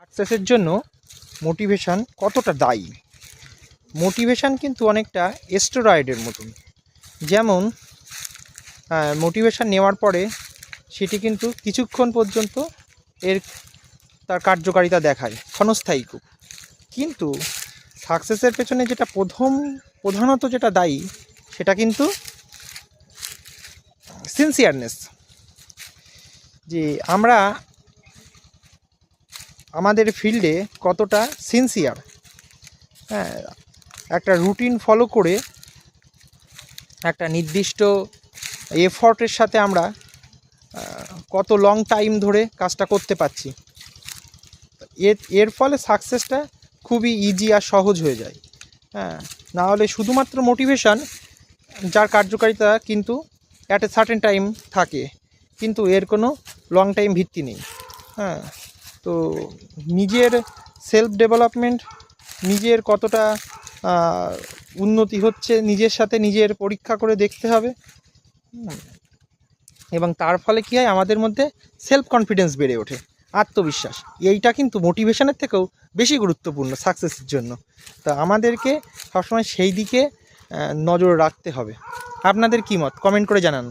সাকসেসের জন্য মোটিভেশন কতটা দায়ী? মোটিভেশন কিন্তু অনেকটা স্টেরয়েডের মতন। যেমন মোটিভেশন নেওয়ার পরে সেটি কিন্তু কিছুক্ষণ পর্যন্ত তার কার্যকারিতা দেখায়, ক্ষণস্থায়ী খুব। কিন্তু সাকসেসের পেছনে যেটা প্রধানত যেটা দায়ী সেটা কিন্তু সিনসিয়ারনেস। যে আমরা আমাদের ফিল্ডে কতটা সিনসিয়ার, হ্যাঁ, একটা রুটিন ফলো করে একটা নির্দিষ্ট এফর্টের সাথে আমরা কত লং টাইম ধরে কাজটা করতে পারছি, এর ফলে সাকসেসটা খুবই ইজি আর সহজ হয়ে যায়। হ্যাঁ, না হলে শুধুমাত্র মোটিভেশন, যার কার্যকারিতা কিন্তু অ্যাট এ সার্টেন টাইম থাকে, কিন্তু এর কোনো লং টাইম ভিত্তি নেই। হ্যাঁ, তো নিজের সেলফ ডেভেলপমেন্ট, নিজের কতটা উন্নতি হচ্ছে নিজের সাথে নিজের পরীক্ষা করে দেখতে হবে। এবং তার ফলে কী হয়, আমাদের মধ্যে সেলফ কনফিডেন্স বেড়ে ওঠে, আত্মবিশ্বাস। এইটা কিন্তু মোটিভেশনের থেকেও বেশি গুরুত্বপূর্ণ সাকসেসের জন্য। তা আমাদেরকে সবসময় সেই দিকে নজর রাখতে হবে। আপনাদের কী মত? কমেন্ট করে জানান।